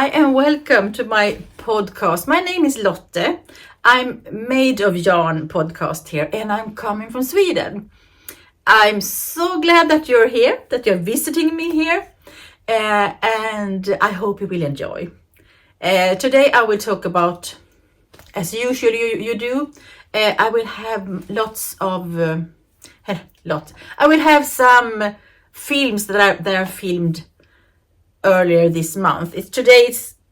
Hi and welcome to my podcast. My name is Lotte. I'm Made of Yarn podcast here and I'm coming from Sweden. I'm so glad that you're here, that you're visiting me here, and I hope you will enjoy. Today I will talk about, as usual you do, I will have I will have some films that are filmed earlier this month. It's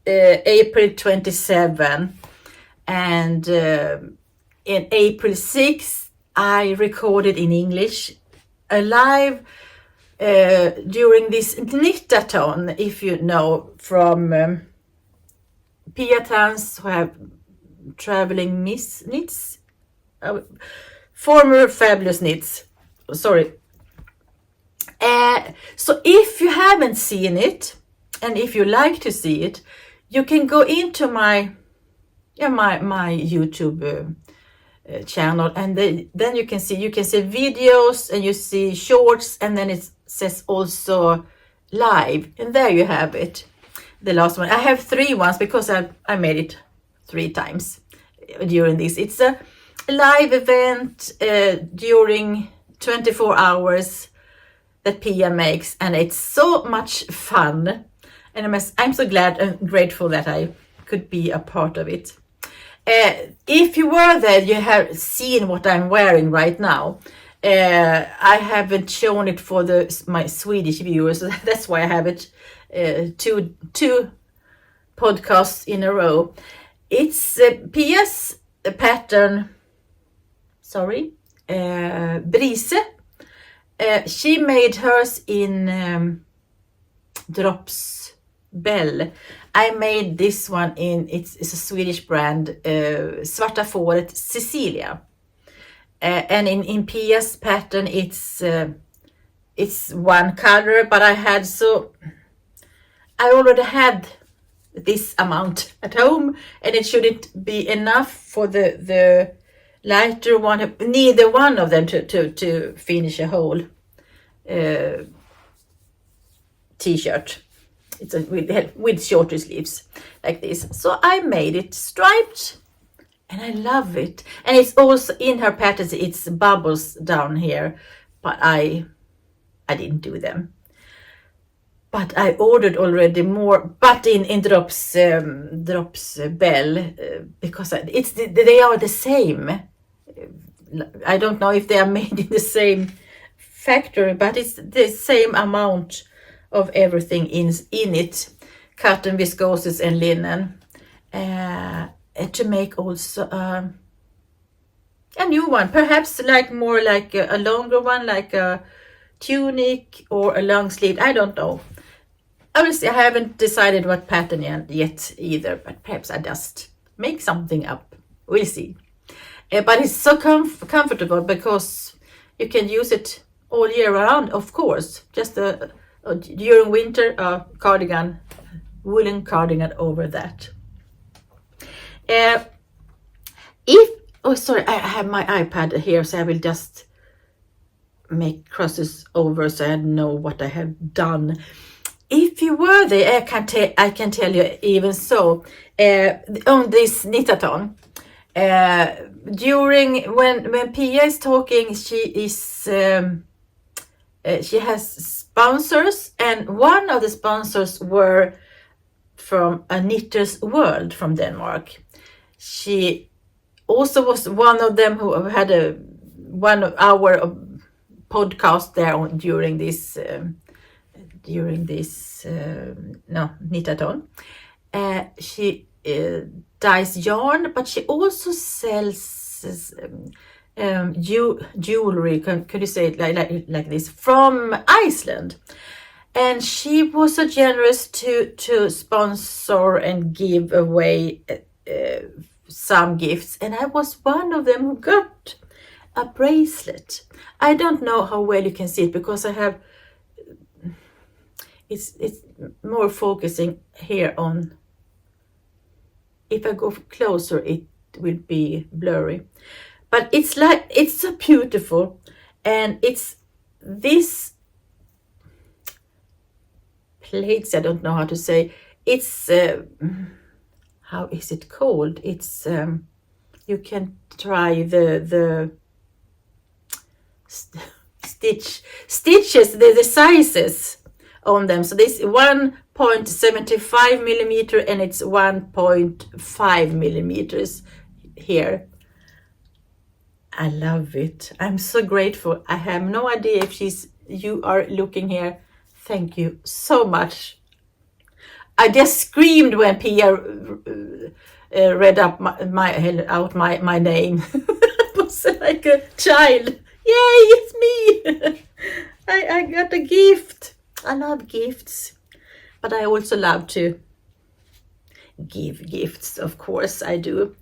April 27, and in April 6th I recorded in English a live during this knittathon, if you know, from Pia Trans, who have traveling Miss Knits, former Fabulous Knits, sorry. So if you haven't seen it, and if you like to see it, you can go into my YouTube channel, and then you can see videos, and you see shorts, and then it says also live, and there you have it. The last one, I have 3 ones because I made it 3 times during this. It's a live event during 24 hours that Pia makes, and it's so much fun, and I'm so glad and grateful that I could be a part of it. If you were there, you have seen what I'm wearing right now. I haven't shown it for my Swedish viewers, so that's why I have it two podcasts in a row. It's Pia's pattern, Brise. She made hers in Drops Bell. I made this one it's a Swedish brand, Svarta Fåret Cecilia. And in Pia's pattern it's one color, but I already had this amount at home, and it shouldn't be enough for the lighter one, neither one of them to finish a whole t-shirt. It's with shorter sleeves like this. So I made it striped, and I love it. And it's also in her patterns, it's bubbles down here, but I didn't do them. But I ordered already more, but in Drops Bell, because they are the same. I don't know if they are made in the same factory, but it's the same amount of everything in it, cotton, viscoses, and linen. And to make also a new one, perhaps more like a longer one, like a tunic or a long sleeve. I don't know. I will see. I haven't decided what pattern yet either, but perhaps I just make something up. We'll see. But it's so comfortable because you can use it all year round, of course. Just during winter, a cardigan, woolen cardigan over that. I have my iPad here, so I will just make crosses over so I know what I have done. If you were there, I can tell you even so, on this knittathon, during when Pia is talking, she has sponsors, and one of the sponsors were from A Knitter's World from Denmark. She also was one of them who had a 1 hour podcast there during this knittathon. She dyes yarn, but she also sells jewelry. Could you say it like this, from Iceland? And she was so generous to sponsor and give away some gifts, and I was one of them who got a bracelet. I don't know how well you can see it because I have it's more focusing here on. If I go closer, it will be blurry, but it's so beautiful, and it's this plates, I don't know how to say, It's how is it called? It's you can try the stitches, the sizes on them. So this 1.75 millimeter and it's 1.5 millimeters here. I love it. I'm so grateful. I have no idea if you are looking here. Thank you so much. I just screamed when Pia read up my name. It was like a child. Yay, it's me. I got a gift. I love gifts, but I also love to give gifts. Of course I do.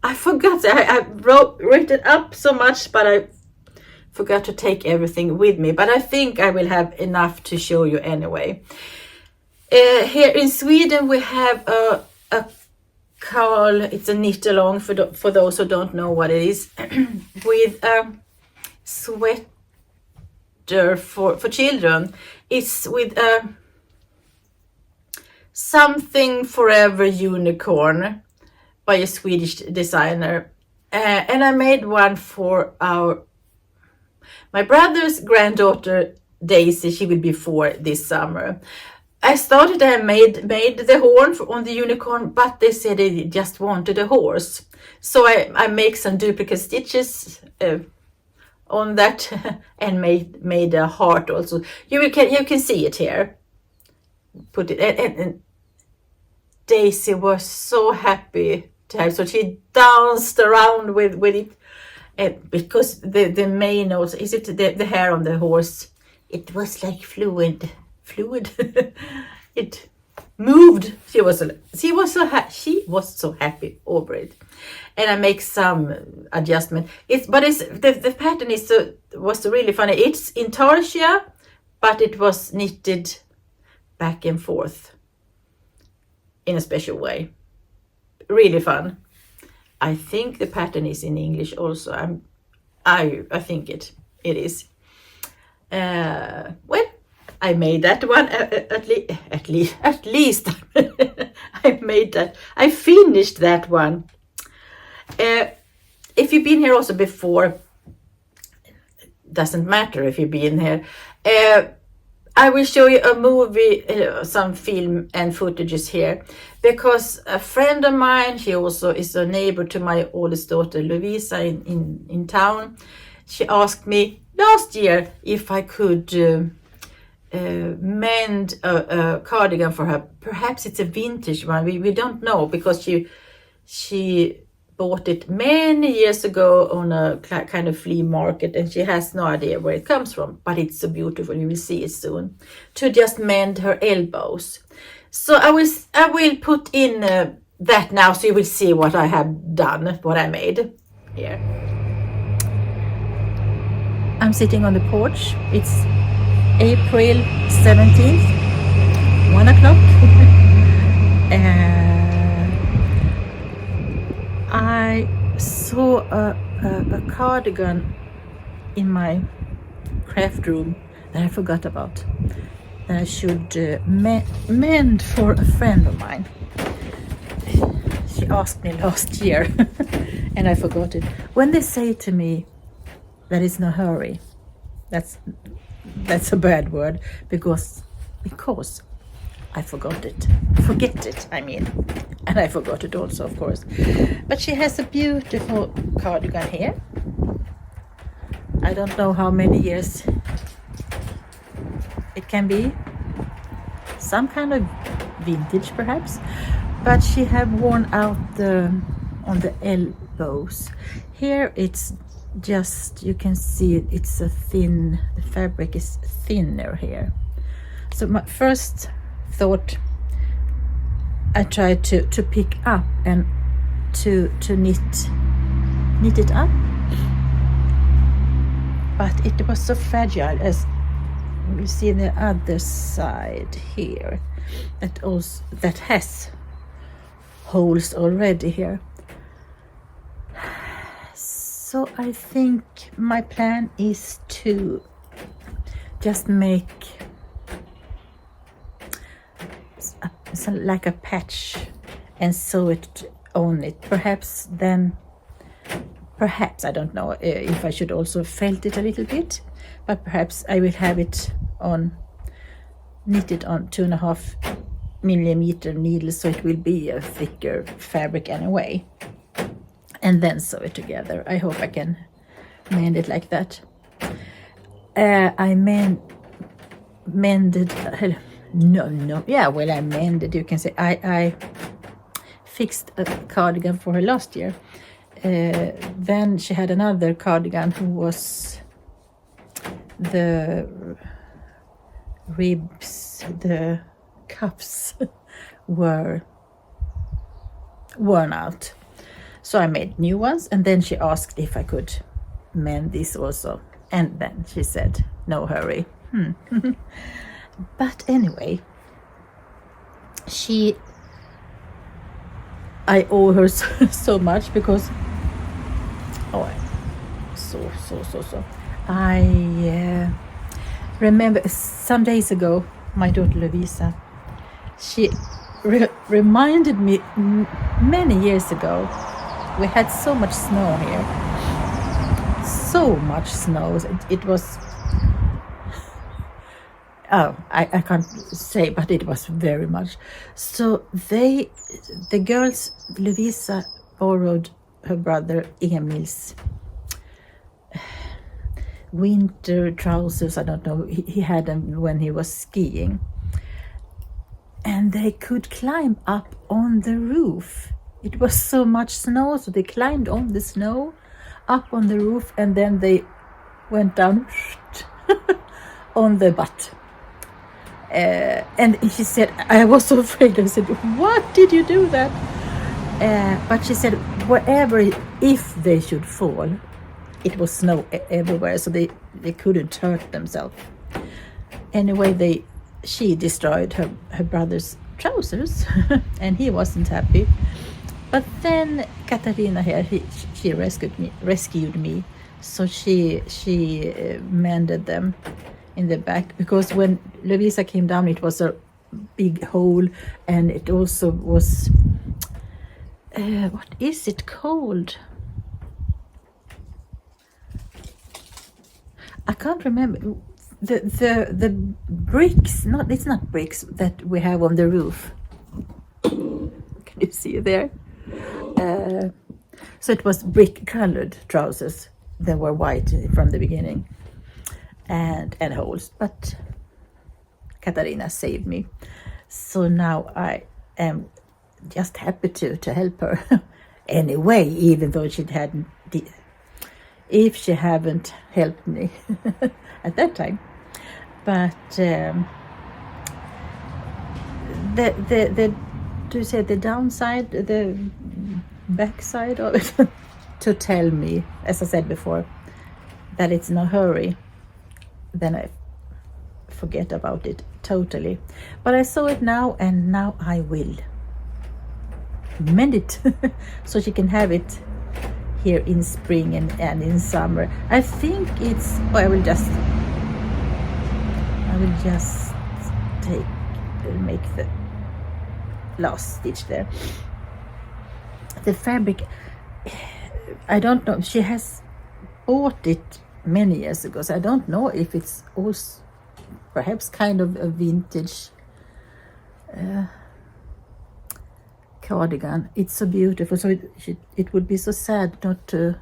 I forgot. I wrote it up so much, but I forgot to take everything with me. But I think I will have enough to show you anyway. Here in Sweden we have a caul. It's a knit along for those who don't know what it is, with a sweater for children. It's with a something forever unicorn by a Swedish designer, and I made one for my brother's granddaughter Daisy. She will be 4 this summer. I started and made the horn on the unicorn, but they said they just wanted a horse, so I make some duplicate stitches on that and made a heart also. You can see it here. Put it and Daisy was so happy to have, so she danced around with it, and because the mane also, is it the hair on the horse, it was like fluid. It moved. She was so happy over it, and I make some adjustment. The pattern was really funny. It's intarsia, but it was knitted back and forth in a special way. Really fun. I think the pattern is in English also. I think it is. Well, I made that one at least. I made that. I finished that one. If you've been here also before, doesn't matter if you've been here. I will show you a movie, some film and footages here, because a friend of mine, she also is a neighbor to my oldest daughter Lovisa in town. She asked me last year if I could mend a cardigan for her. Perhaps it's a vintage one. We don't know, because she bought it many years ago on a kind of flea market, and she has no idea where it comes from, but it's so beautiful. You will see it soon. To just mend her elbows. So I will put in that now, so you will see what I have done, what I made here. I'm sitting on the porch. It's April 17th, 1 o'clock. I saw a cardigan in my craft room that I forgot about, that I should mend for a friend of mine. She asked me last year and I forgot it. When they say to me there is no hurry, that's a bad word, because I forgot it. Forget it, I mean. And I forgot it also, of course. But she has a beautiful cardigan here. I don't know how many years it can be. Some kind of vintage, perhaps. But she have worn out on the elbows. Here it's just, you can see it's a thin, the fabric is thinner here. So my first thought, I tried to pick up and to knit it up, but it was so fragile, as you see the other side here, that has holes already here. So I think my plan is to just make like a patch and sew it on it. Perhaps I don't know if I should also felt it a little bit, but perhaps I will have it knitted on 2.5mm needles, so it will be a thicker fabric anyway, and then sew it together. I hope I can mend it like that. I mended, I mended, you can say. I fixed a cardigan for her last year. Then she had another cardigan who was the ribs, the cuffs were worn out. So I made new ones, and then she asked if I could mend this also. And then she said, no hurry. But anyway, I owe her so much, because I remember some days ago, my daughter Lovisa, she reminded me many years ago, we had so much snow here, so much snow. It was, I can't say, but it was very much. So the girls, Lovisa borrowed her brother Emil's winter trousers. I don't know, he had them when he was skiing, and they could climb up on the roof. It was so much snow, so they climbed on the snow up on the roof, and then they went down on the butt. And she said, I was so afraid. I said, what did you do that? But she said, if they should fall, it was snow everywhere, so they couldn't hurt themselves. Anyway, she destroyed her brother's trousers, and he wasn't happy. But then Katarina here, she rescued me, so she mended them in the back, because when Lovisa came down, it was a big hole, and it also was what is it called? I can't remember. The bricks, it's not bricks that we have on the roof. Can you see there? So it was brick colored trousers. They were white from the beginning, and holes, but Katarina saved me. So now I am just happy to help her anyway, even though she hadn't, if she haven't helped me at that time. But to say the downside, the backside of it, to tell me, as I said before, that it's no hurry, then I forget about it totally. But I saw it now, and now I will mend it so she can have it here in spring and in summer. I think it's, I will just make the last stitch there. The fabric, I don't know, she has bought it many years ago, so I don't know if it's also perhaps kind of a vintage cardigan. It's so beautiful, so it would be so sad not to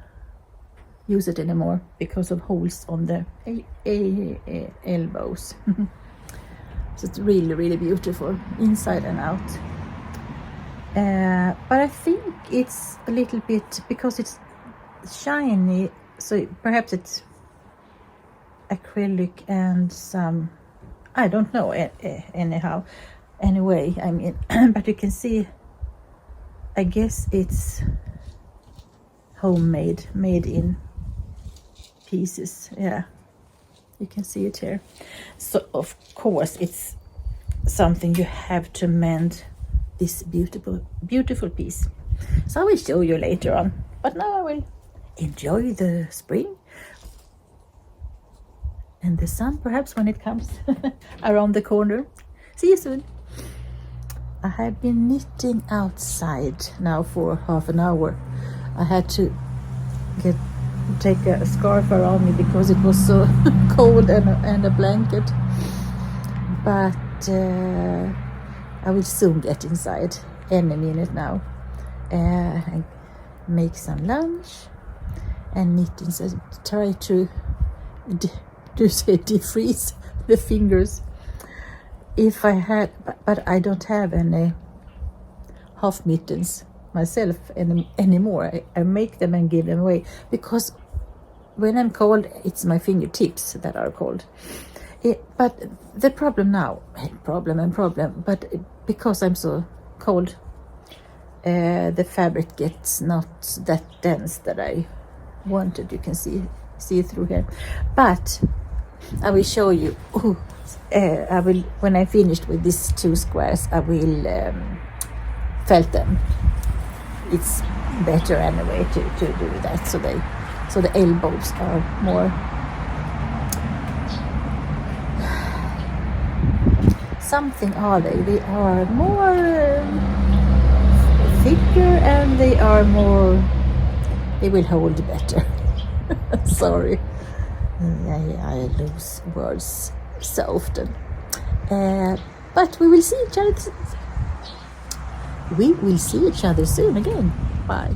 use it anymore because of holes on the elbows. So it's really, really beautiful inside and out. But I think it's a little bit, because it's shiny, so perhaps it's acrylic and some, I don't know, anyhow. Anyway, I mean, but you can see, I guess it's homemade, made in pieces. Yeah, you can see it here. So of course it's something you have to mend, this beautiful piece. So I will show you later on, but now I will enjoy the spring and the sun, perhaps, when it comes around the corner. See you soon. I have been knitting outside now for half an hour. I had to take a scarf around me because it was so cold and a blanket. But I will soon get inside any minute now. And make some lunch and knitting. So try to defreeze the fingers. If I had, but I don't have any half mittens myself anymore. I make them and give them away because when I'm cold, it's my fingertips that are cold. But the problem now, but because I'm so cold, the fabric gets not that dense that I wanted. You can see through here, but I will show you. I will, when I finished with these 2 squares, I will felt them. It's better anyway to do that, so the elbows are more something. Are they are more thicker, and they will hold better. Sorry, I lose words so often, but we will see each other. We will see each other soon again. Bye.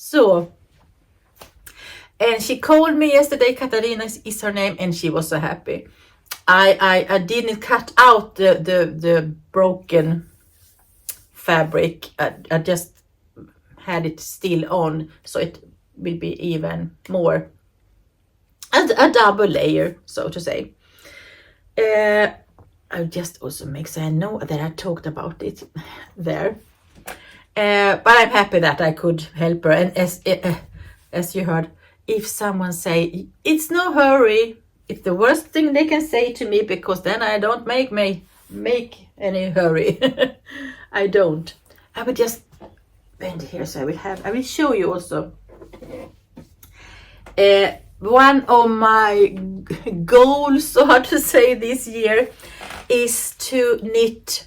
So, and she called me yesterday. Katarina is her name, and she was so happy. I didn't cut out the broken fabric. I just had it still on, so it will be even more a double layer, so to say. I just also make sure I know that I talked about it there. But I'm happy that I could help her. And as you heard, if someone say it's no hurry, it's the worst thing they can say to me, because then I don't make any hurry. I don't. I will just bend here, so I will show you also. One of my goals, so to say, this year is to knit.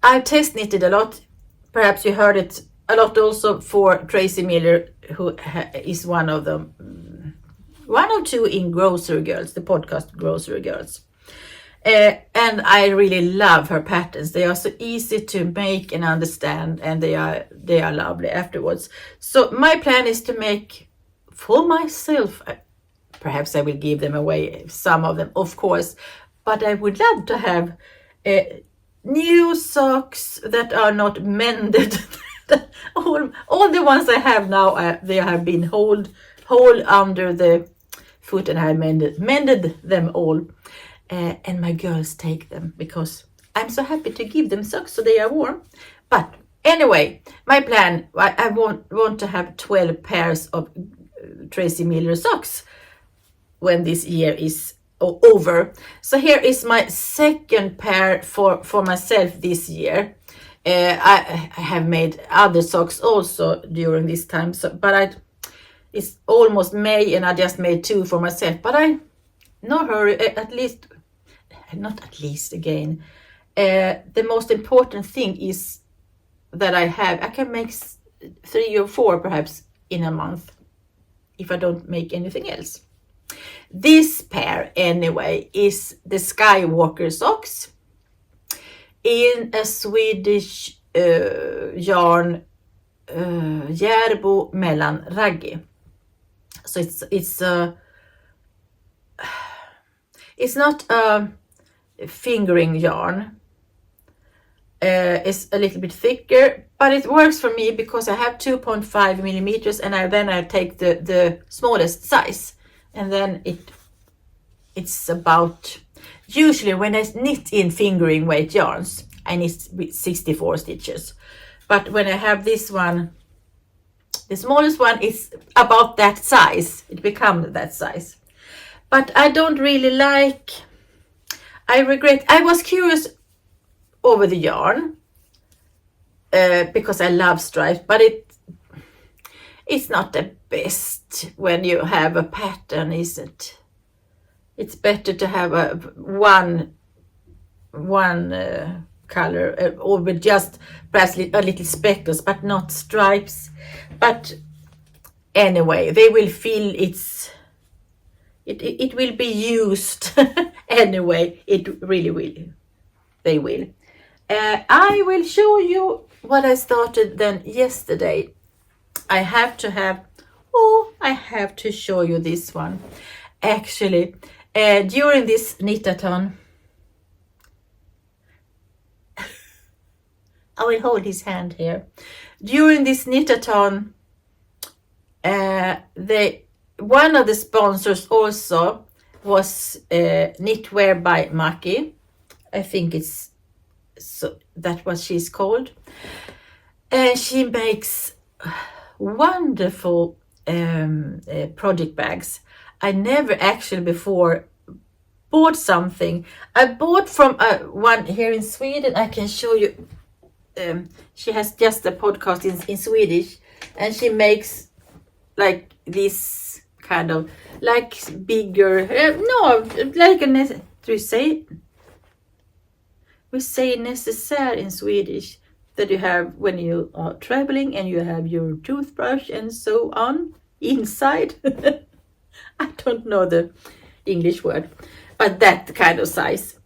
I've test knitted a lot. Perhaps you heard it a lot also for Tracie Millar, who is one of them, one or two in Grocery Girls, the podcast Grocery Girls. And I really love her patterns. They are so easy to make and understand, and they are lovely afterwards. So my plan is to make for myself. Perhaps I will give them away, some of them, of course, but I would love to have new socks that are not mended. all the ones I have now, they have been hold hole under the foot, and I mended them all. And my girls take them because I'm so happy to give them socks so they are warm. But anyway, my plan, I want to have 12 pairs of Tracie Millar socks when this year is over. So here is my second pair for myself this year. I have made other socks also during this time, but it's almost May and I just made 2 for myself. But no hurry, not at least again. The most important thing is that I can make 3 or 4 perhaps in a month if I don't make anything else. This pair anyway is the Skywalker socks in a Swedish yarn, Järbo mellan raggi. So it's not a fingering yarn. It's a little bit thicker, but it works for me because I have 2.5 millimeters, and I take the smallest size, and then it's about, usually when I knit in fingering weight yarns I knit with 64 stitches, but when I have this one, the smallest one, is about that size. It becomes that size, but I don't really like. I regret. I was curious over the yarn because I love stripes, but it's not the best when you have a pattern, is it? It's better to have one color or with just perhaps a little speckles, but not stripes. But anyway, they will feel it will be used anyway. It really will. They will. I will show you what I started then yesterday. I have to show you this one. Actually, during this knitathon, I will hold his hand here. During this knitathon, one of the sponsors also was Knitwear by Maki. I think that's what she's called. And she makes wonderful project bags. I never actually before bought something. I bought from one here in Sweden. I can show you. She has just a podcast in Swedish, and she makes like this kind of like bigger. Like a we say necessaire in Swedish, that you have when you are traveling and you have your toothbrush and so on inside. I don't know the English word, but that kind of size.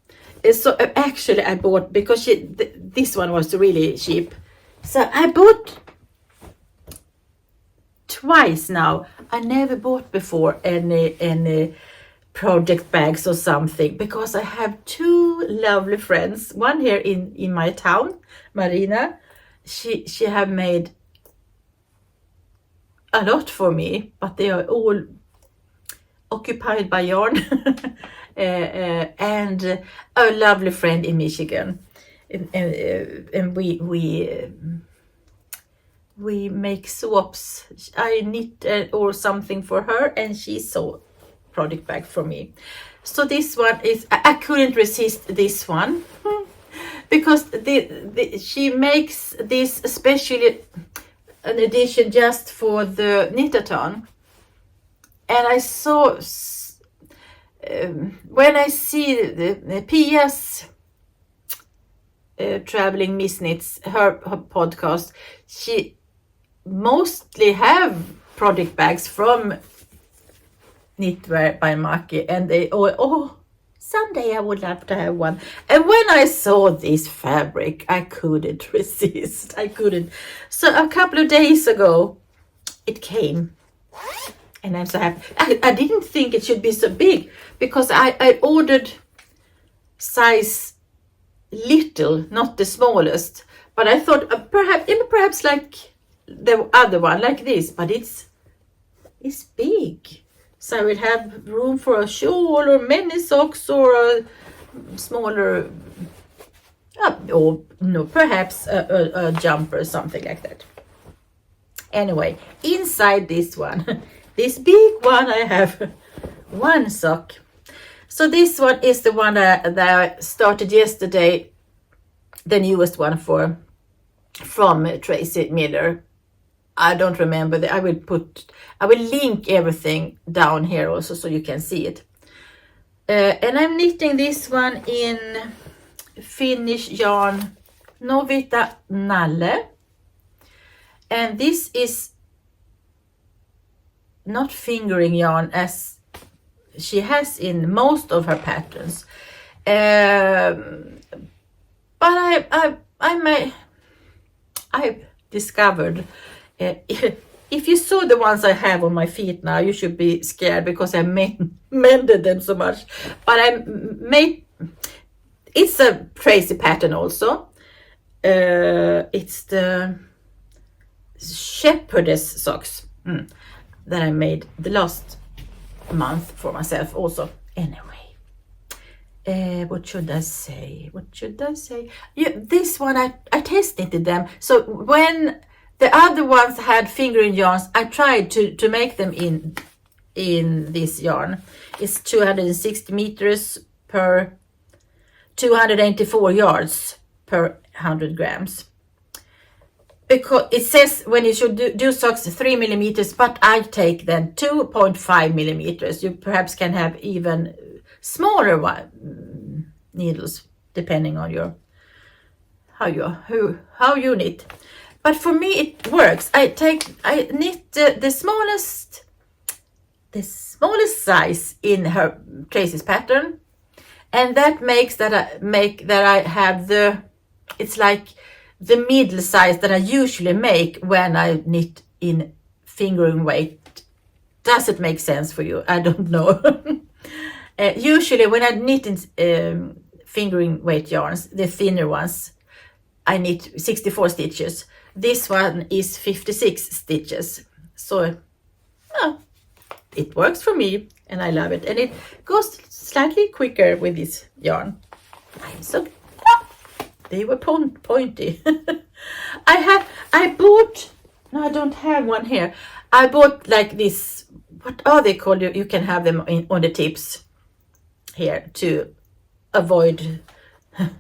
So actually I bought, because this one was really cheap. So I bought twice now. I never bought before any project bags or something, because I have 2 lovely friends. One here in my town, Marina. She have made a lot for me, but they are all occupied by yarn. And a lovely friend in Michigan, and we make swaps. I knit or something for her, and she saw project bag for me. So this one is, I couldn't resist this one because she makes this especially an edition just for the knitathon, and I saw when I see the Pia's Traveling Miss Knits, her podcast, she mostly have project bags from Knitwear by Maki, and they someday I would love to have one. And when I saw this fabric, I couldn't resist. I couldn't. So a couple of days ago, it came. And I'm so happy. I didn't think it should be so big, because I ordered size little, not the smallest. But I thought perhaps like the other one, like this. But it's is big. So I will have room for a shawl or many socks or a smaller, or no, perhaps a jumper or something like that. Anyway, inside this one, this big one, I have one sock. So this one is the one that I started yesterday, the newest one from Tracie Millar. I don't remember. I will link everything down here also so you can see it. And I'm knitting this one in Finnish yarn Novita Nalle. And this is not fingering yarn as she has in most of her patterns. But I've discovered, if you saw the ones I have on my feet now, you should be scared because I mended them so much. But it's a Tracie pattern also. It's the shepherdess socks that I made the last month for myself also. Anyway, what should I say? This one I test knitted them. So when the other ones had fingering yarns, I tried to make them in this yarn. It's 260 meters per 284 yards per 100 grams. Because it says when you should do socks 3 millimeters, but I take then 2.5 millimeters. You perhaps can have even smaller needles depending on how you knit. But for me it works. I knit the smallest size in her Tracie's pattern, and that makes that I have it's like the middle size that I usually make when I knit in fingering weight. Does it make sense for you? I don't know. Usually when I knit in fingering weight yarns, the thinner ones, I knit 64 stitches. This one is 56 stitches. So it works for me and I love it. And it goes slightly quicker with this yarn. They were pointy. I don't have one here. I bought like this, what are they called? You can have them on the tips here to avoid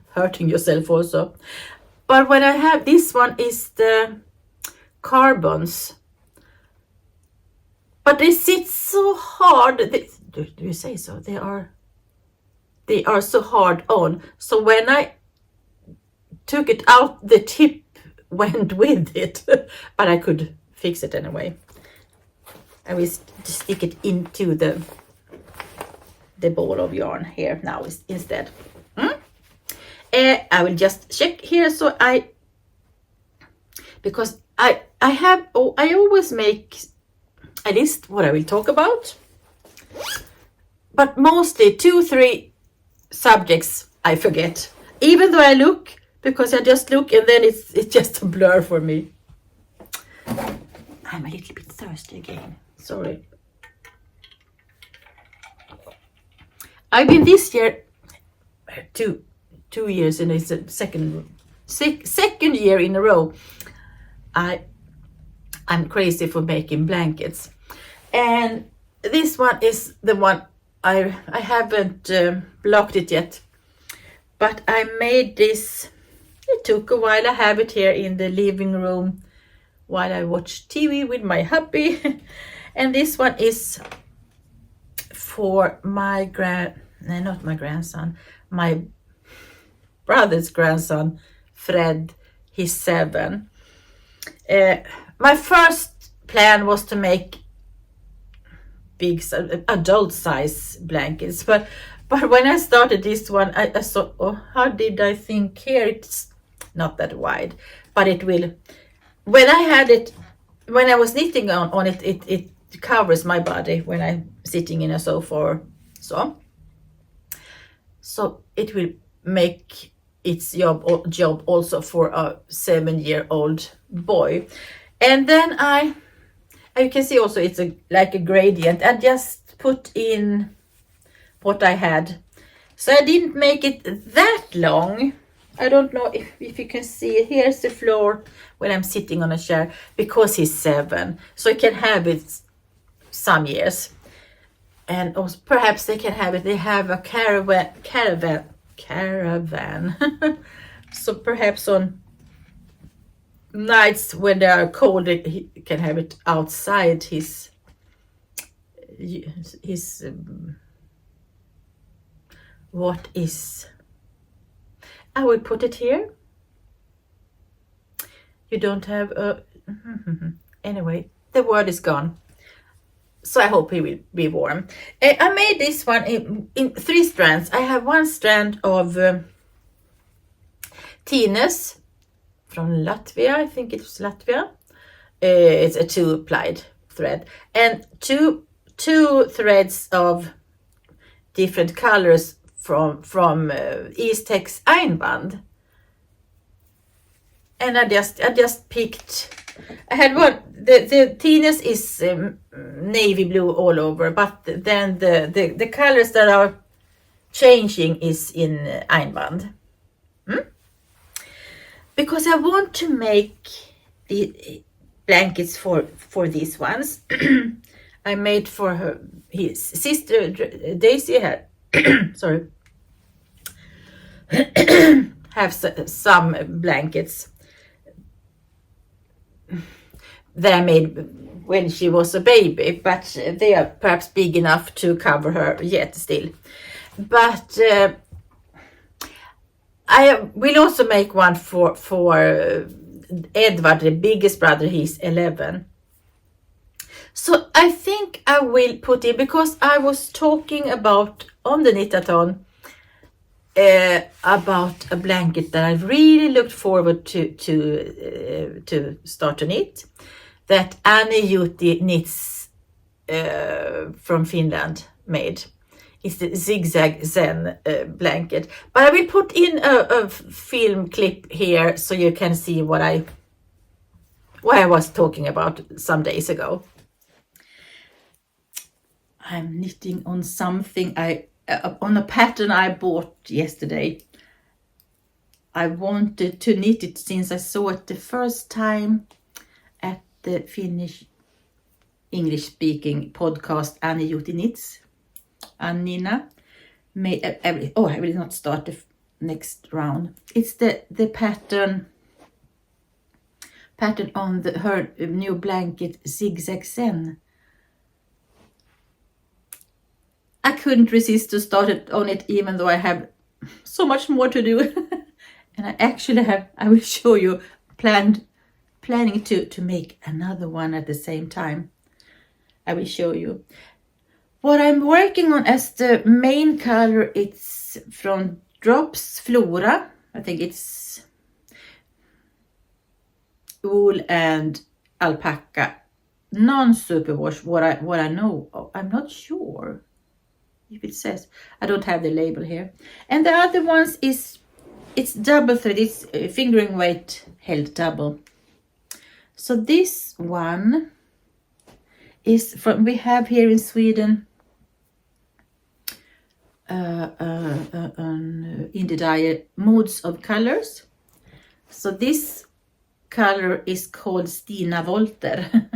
hurting yourself also. But when I have this one is the carbons. But they sit so hard. Do you say so? They are so hard on. So when I took it out, the tip went with it, but I could fix it anyway. I will stick it into the ball of yarn here now instead. I will just check here. So because I always make a list what I will talk about, but mostly 2-3 subjects I forget, even though I look. Because I just look and then it's just a blur for me. I'm a little bit thirsty again. Sorry. I've been this year 2 years, and it's the second year in a row. I'm crazy for making blankets, and this one is the one I haven't blocked it yet, but I made this. It took a while. I have it here in the living room while I watch TV with my hubby. And this one is for my not my grandson, my brother's grandson, Fred. He's 7. My first plan was to make big adult size blankets, but when I started this one, I thought, oh, how did I think here? It's not that wide, but it will. When I was knitting on it, it covers my body when I'm sitting in a sofa or so. So it will make its job also for a 7-year-old boy. And then And you can see also it's like a gradient. I just put in what I had. So I didn't make it that long. I don't know if you can see. Here's the floor when I'm sitting on a chair, because he's 7. So he can have it some years. And also perhaps they can have it. They have a caravan. So perhaps on nights when they are cold, he can have it outside his what is, I will put it here. You don't have a anyway, the word is gone. So I hope he will be warm. I made this one in 3 strands. I have 1 strand of Tines from Latvia. I think it's Latvia. It's a 2-plied thread, and two threads of different colors from Eastex Einband. And I just picked. I had one. The Tines is navy blue all over, but then the colors that are changing is in Einband. Because I want to make the blankets for these ones. I made for his sister Daisy had sorry, have some blankets that I made when she was a baby, but they are perhaps big enough to cover her yet still. But I will also make one for Edward, the biggest brother. He's 11. So I think I will put it, because I was talking about on the Knitathon about a blanket that I really looked forward to start to knit, that Annie Knits from Finland made. It's the zigzagzen blanket. But I will put in a film clip here so you can see what I was talking about some days ago. I'm knitting on something on a pattern I bought yesterday. I wanted to knit it since I saw it the first time at the Finnish English-speaking podcast Annie Knits. Annina made. I will not start the next round. It's the pattern on her new blanket, zigzagzen. I couldn't resist to start it on it, even though I have so much more to do. And I actually I will show you, planning to make another one at the same time. I will show you. What I'm working on as the main color, it's from Drops Flora. I think it's wool and alpaca. Non-superwash, what I know. I'm not sure if it says. I don't have the label here. And the other ones it's double thread. It's fingering weight held double. So this one is from, we have here in Sweden in the diet Moods of Colors. So this color is called Stina Volter.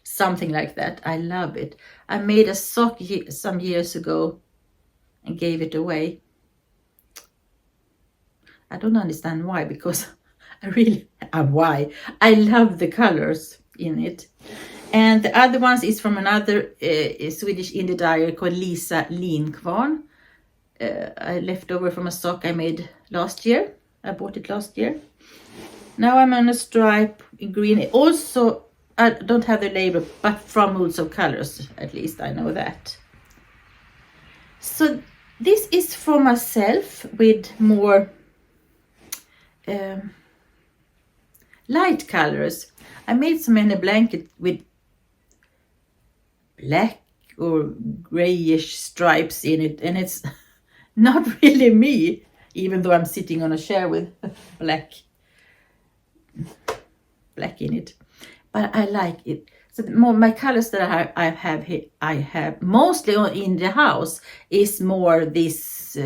Something like that. I love it. I made a sock some years ago and gave it away. I don't understand why, because I really why I love the colors in it. And the other ones is from another Swedish indie dyer called Lisa Linkvarn. I left over from a sock I made last year. I bought it last year. Now I'm on a stripe in green. Also, I don't have the label, but from Moods of Colors, at least I know that. So this is for myself with more light colors. I made so many blankets with black or grayish stripes in it, and it's not really me, even though I'm sitting on a chair with black in it. But I like it. So more my colors that I have mostly in the house is more this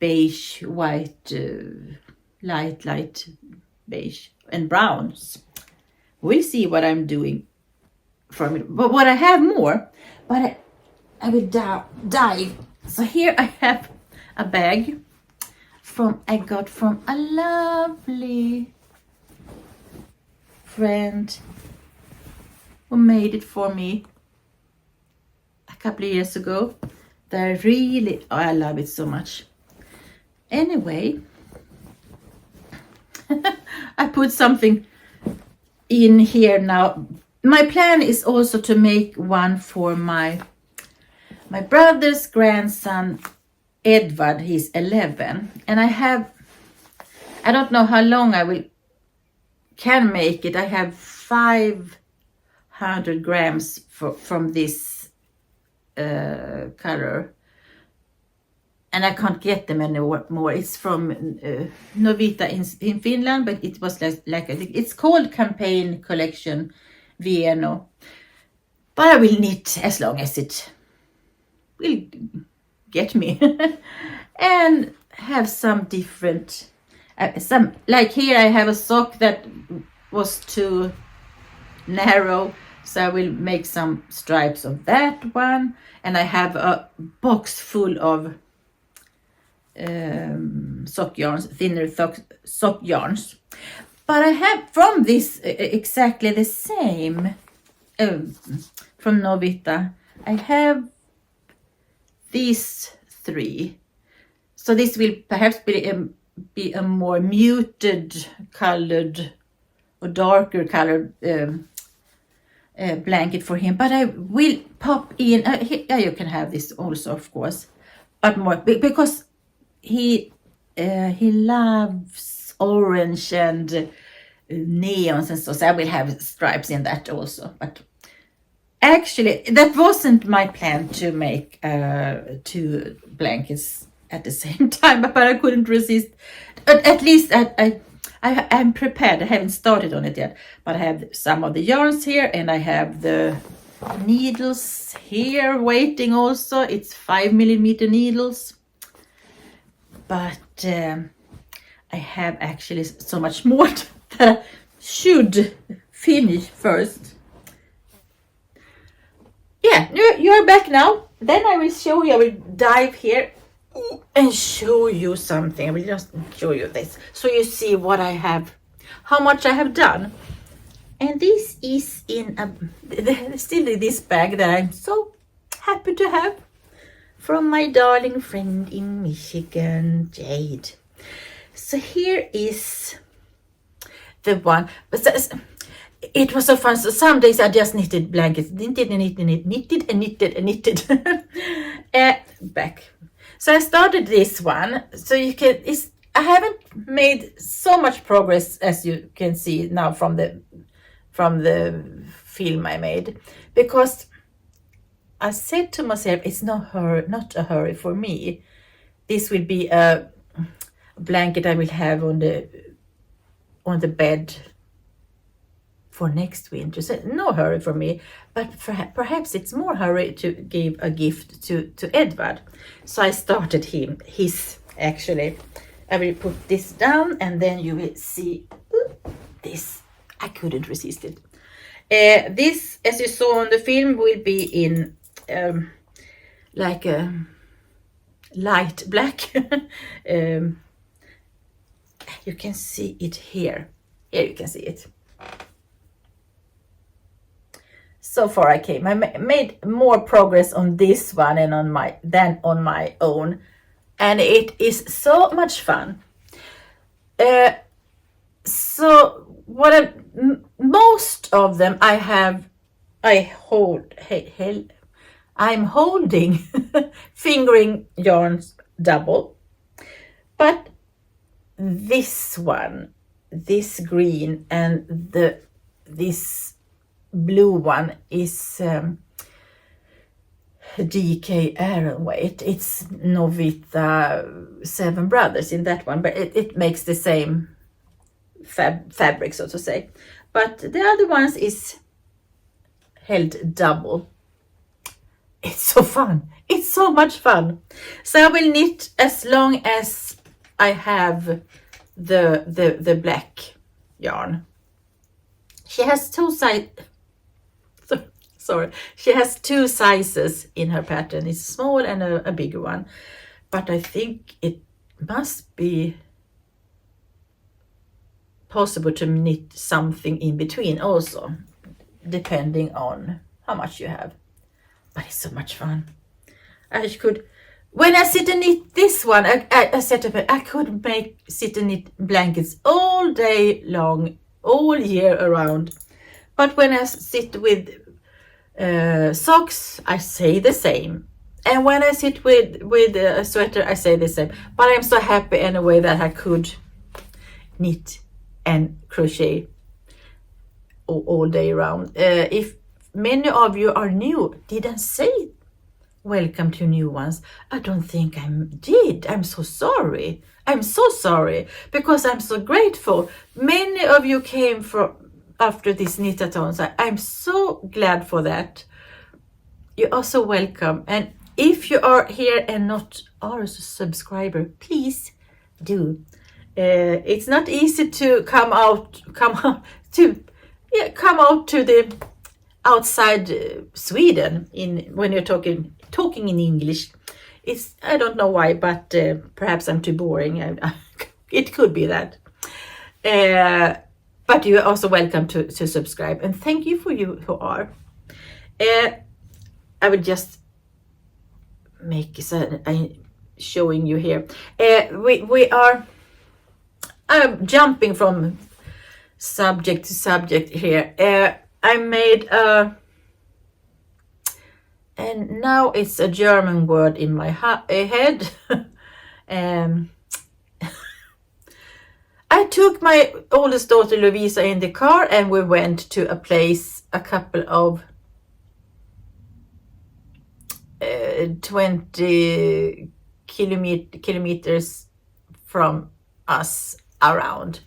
beige, white, light beige and browns. We'll see what I'm doing from it. But what I have more, but I will dive. So here I have a bag I got from a lovely friend who made it for me a couple of years ago. I love it so much. Anyway, I put something in here now. My plan is also to make one for my brother's grandson Edward. He's 11, and I don't know how long can make it. I have 500 grams from this color, and I can't get them anymore. It's from Novita in Finland, but it was like it's called Campaign Collection Vieno. But I will knit as long as it will get me. And have some different, like here I have a sock that was too narrow, so I will make some stripes of that one. And I have a box full of sock yarns, thinner sock yarns. But I have from this exactly the same from Novita. I have these 3. So this will perhaps be a more muted colored or darker colored blanket for him. But I will pop in, you can have this also, of course, but more because he loves orange and neons and so I will have stripes in that also. But actually, that wasn't my plan to make 2 blankets at the same time, but I couldn't resist. But at least I'm prepared. I haven't started on it yet, but I have some of the yarns here, and I have the needles here waiting also. It's 5mm needles, but I have actually so much more that I should finish first. Yeah, you're back now. Then I will show you, I will dive here and show you something. I will just show you this so you see what I have, how much I have done. And this is in still this bag that I'm so happy to have from my darling friend in Michigan, Jade. So here is the one. It was so fun. So some days I just knitted blankets, knitted and knitted. Back. So I started this one. So I haven't made so much progress as you can see now from the film I made, because I said to myself, it's not a hurry for me. This will be a blanket I will have on the bed for next winter. So no hurry for me, but perhaps it's more hurry to give a gift to Edward. So I started his actually. I will put this down, and then you will see this. I couldn't resist it. This, as you saw on the film, will be in like a light black. You can see it here. Here you can see it. So far I made more progress on this one and than on my own, and it is so much fun. So most of them I'm holding fingering yarns double, but this one, this green, and this blue one is DK Aran weight. It's Novita 7 Brothers in that one, but it makes the same fabric, so to say. But the other ones is held double. It's so fun. It's so much fun. So I will knit as long as I have the black yarn. She has two She has two sizes in her pattern. It's small and a bigger one. But I think it must be possible to knit something in between also, depending on how much you have. But it's so much fun. When I sit and knit this one, I set up, I could sit and knit blankets all day long, all year around. But when I sit with socks, I say the same. And when I sit with a sweater, I say the same. But I'm so happy anyway that I could knit and crochet all day around. If many of you are new, didn't say welcome to new ones. I don't think I did. I'm so sorry. I'm so sorry because I'm so grateful. Many of you came after these knit-a-thons. I'm so glad for that. You are so welcome. And if you are here and not are a subscriber, please do. It's not easy to come out to the outside Sweden when you're talking in English. I don't know why, but perhaps I'm too boring. It could be that. But you are also welcome to subscribe, and thank you for you who are. I will just showing you here. I'm jumping from subject to subject here. I made and now it's a German word in my head. I took my oldest daughter Lovisa in the car and we went to a place a couple of 20 kilometers from us around.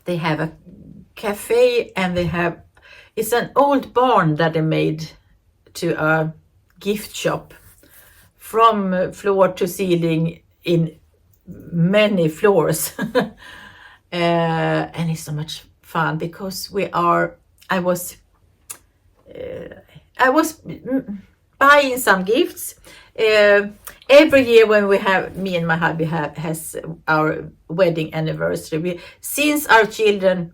They have a cafe and it's an old barn that they made to a gift shop from floor to ceiling in many floors. And it's so much fun because I was buying some gifts. Every year when me and my hubby has our wedding anniversary, since our children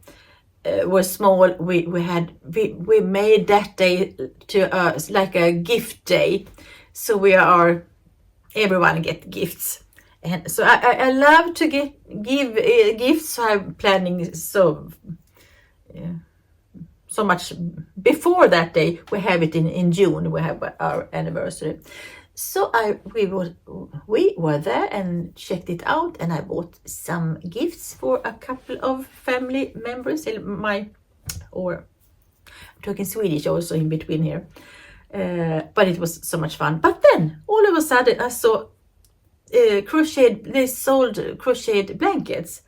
were small, we made that day to like a gift day. So everyone get gifts. And so I love to give gifts. So I'm planning so much before that day. We have it in June. We have our anniversary. So we were there and checked it out, and I bought some gifts for a couple of family members. I'm talking Swedish also in between here, but it was so much fun. But then all of a sudden I saw they sold crocheted blankets.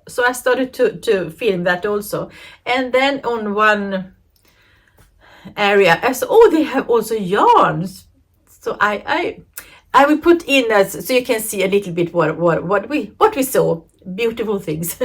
So I started to film that also, and then on one area I saw they have also yarns. So I will put in so you can see a little bit what we saw. Beautiful things.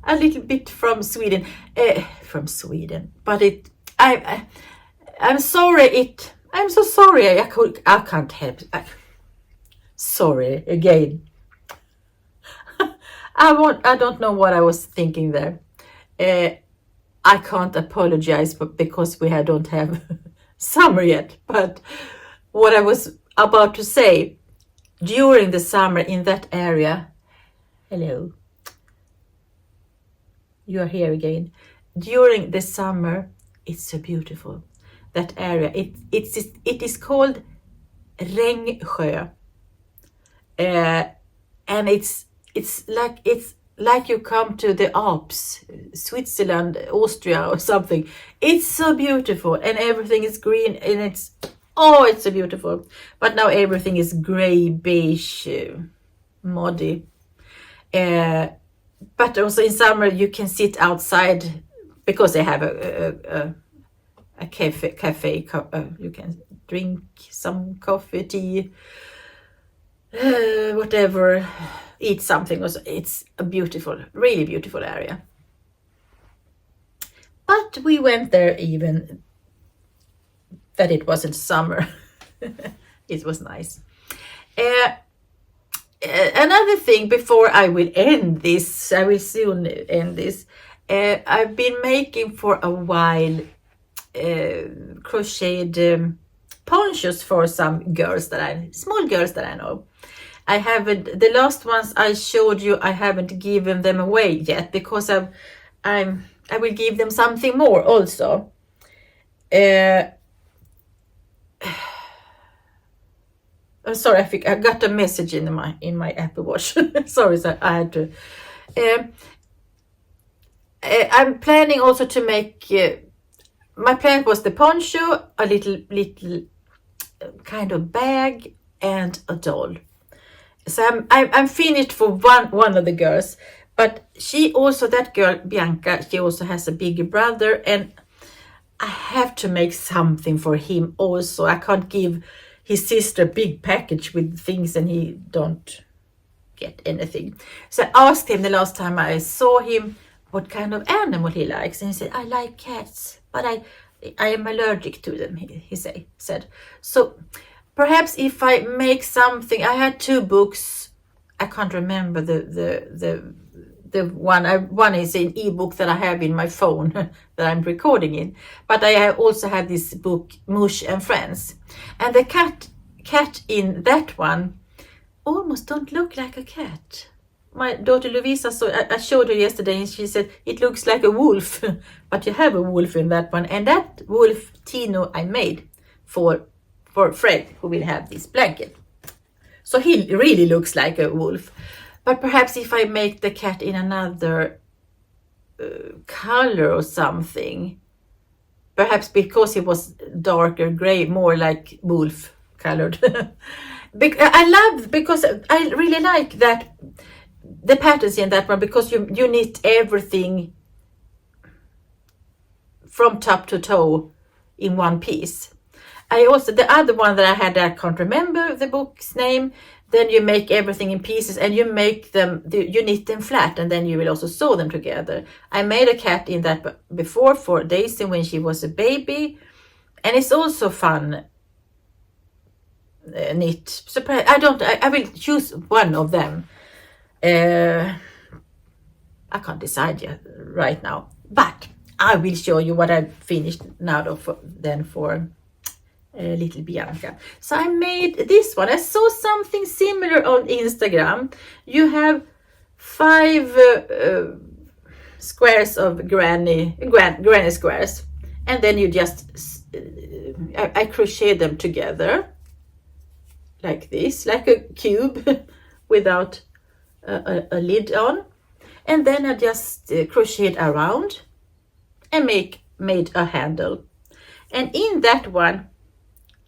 a little bit from Sweden, but I'm sorry. I'm so sorry. I can't help. Sorry again. I don't know what I was thinking there. I can't apologize, because we don't have summer yet. But what I was about to say, during the summer in that area, hello, you are here again. During the summer, it's so beautiful. That area, it is called Rengsjö, and it's like you come to the Alps, Switzerland, Austria, or something. It's so beautiful, and everything is green, and it's so beautiful. But now everything is gray, beige, muddy. But also in summer you can sit outside, because they have a cafe. You can drink some coffee, tea, whatever, eat something. Also, it's a beautiful, really beautiful area. But we went there even that it wasn't summer. It was nice. Another thing before I will end this, I will soon end this. I've been making for a while crocheted ponchos for some small girls that I know. I haven't, the last ones I showed you, I haven't given them away yet, because I will give them something more also. I'm sorry, I got a message in my Apple Watch. Sorry, so I had to. I'm planning also to make. My plan was the poncho, a little kind of bag, and a doll. So I'm finished for one of the girls, but that girl Bianca, she also has a bigger brother, and I have to make something for him also. I can't give his sister a big package with things and he don't get anything. So I asked him the last time I saw him what kind of animal he likes, and he said, I like cats, but I am allergic to them, he said. So perhaps if I make something, I had 2 books. I can't remember the one is an ebook that I have in my phone that I'm recording in, but I also have this book Mush and Friends, and the cat in that one almost don't look like a cat. My daughter Lovisa I showed her yesterday, and she said it looks like a wolf. But you have a wolf in that one, and that wolf Tino I made for Fred, who will have this blanket. So he really looks like a wolf. But perhaps if I make the cat in another color or something, perhaps because he was darker gray, more like wolf colored. Because I really like that, the patterns in that one, because you knit everything from top to toe in one piece. The other one that I had, I can't remember the book's name. Then you make everything in pieces, and you knit them flat, and then you will also sew them together. I made a cat in that before for Daisy when she was a baby, and it's also fun knit. Surprise! I will choose one of them. I can't decide yet right now, but I will show you what I've finished now for little Bianca. So I made this one. I saw something similar on Instagram. You have 5 squares of granny squares, and then you just I crochet them together like this, like a cube without a lid on, and then I just crocheted around and made a handle. And in that one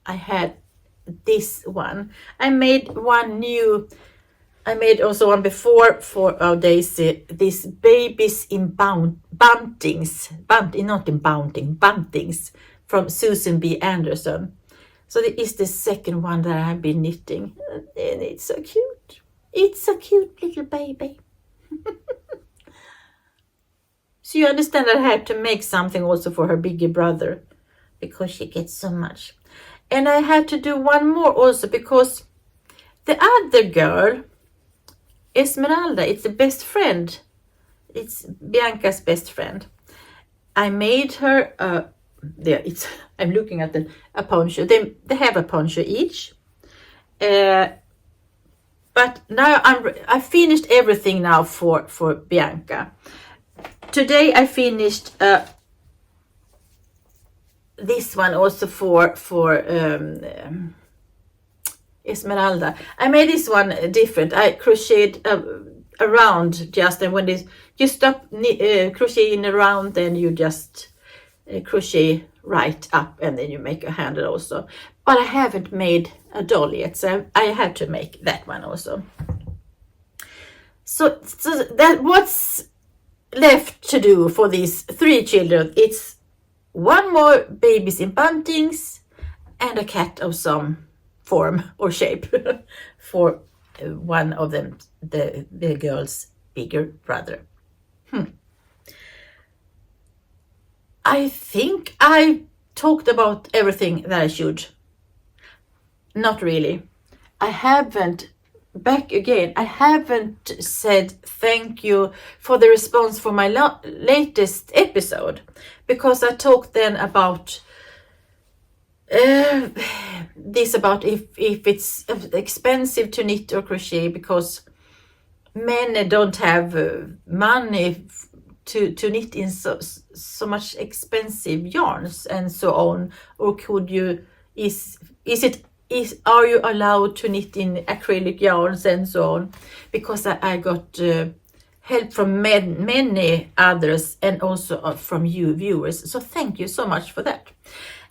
I had this one. I made also one before for our Daisy, these babies in buntings from Susan B. Anderson. So this is the second one that I have been knitting, and it's so cute. It's a cute little baby. So you understand that I had to make something also for her bigger brother, because she gets so much. And I had to do one more also, because the other girl, Esmeralda, it's the best friend. It's Bianca's best friend. I made her I'm looking at a poncho. They have a poncho each. But now I finished everything now for Bianca. Today I finished this one also for Esmeralda. I made this one different. I crocheted around just, and when you stop crocheting around, then you just crochet right up, and then you make a handle also. But I haven't made a doll yet, so I had to make that one also. So that what's left to do for these 3 children. It's one more babies in buntings and a cat of some form or shape for one of them, the girl's bigger brother. I think I talked about everything that I should. Not really. I haven't said thank you for the response for my latest episode, because I talked then about this, about if it's expensive to knit or crochet, because men don't have money to knit in so much expensive yarns and so on. Or could you, are you allowed to knit in acrylic yarns and so on? Because I got help from many others, and also from you viewers. So thank you so much for that.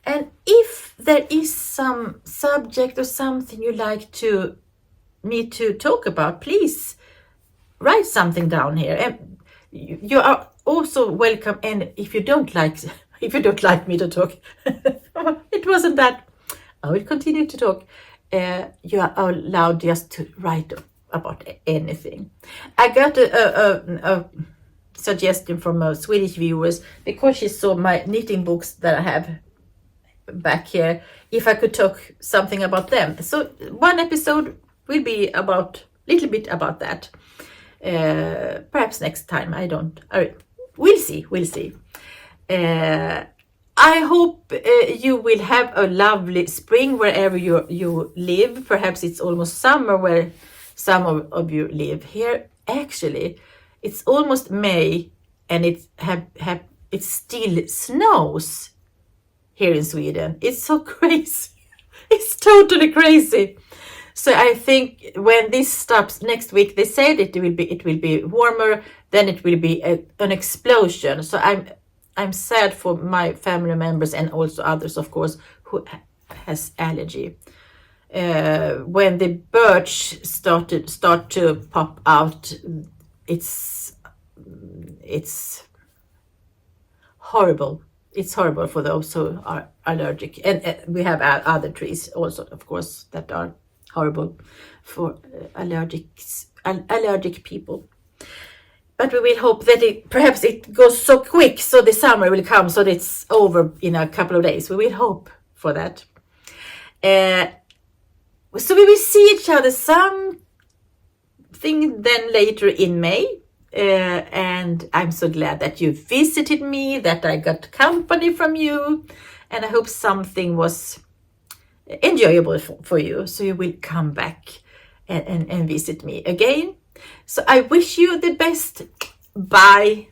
And if there is some subject or something you like me to talk about, please write something down here. And you are also welcome. And if you don't like me to talk, it wasn't that. I will continue to talk. You are allowed just to write about anything. I got a suggestion from a Swedish viewers, because she saw my knitting books that I have back here, if I could talk something about them. So one episode will be little bit about that. Perhaps next time. We'll see. I hope you will have a lovely spring wherever you live. Perhaps it's almost summer where some of you live. Here, actually, it's almost May, and it still snows here in Sweden. It's so crazy. It's totally crazy. So I think when this stops next week, they said it will be warmer. Then it will be an explosion. So I'm sad for my family members, and also others, of course, who has allergy. When the birch start to pop out, it's horrible. It's horrible for those who are allergic, and we have other trees also, of course, that are horrible for allergic people. But we will hope that perhaps it goes so quick, so the summer will come, so that it's over in a couple of days. We will hope for that. So we will see each other something then later in May. And I'm so glad that you visited me, that I got company from you. And I hope something was enjoyable for you, so you will come back and visit me again. So I wish you the best. Bye.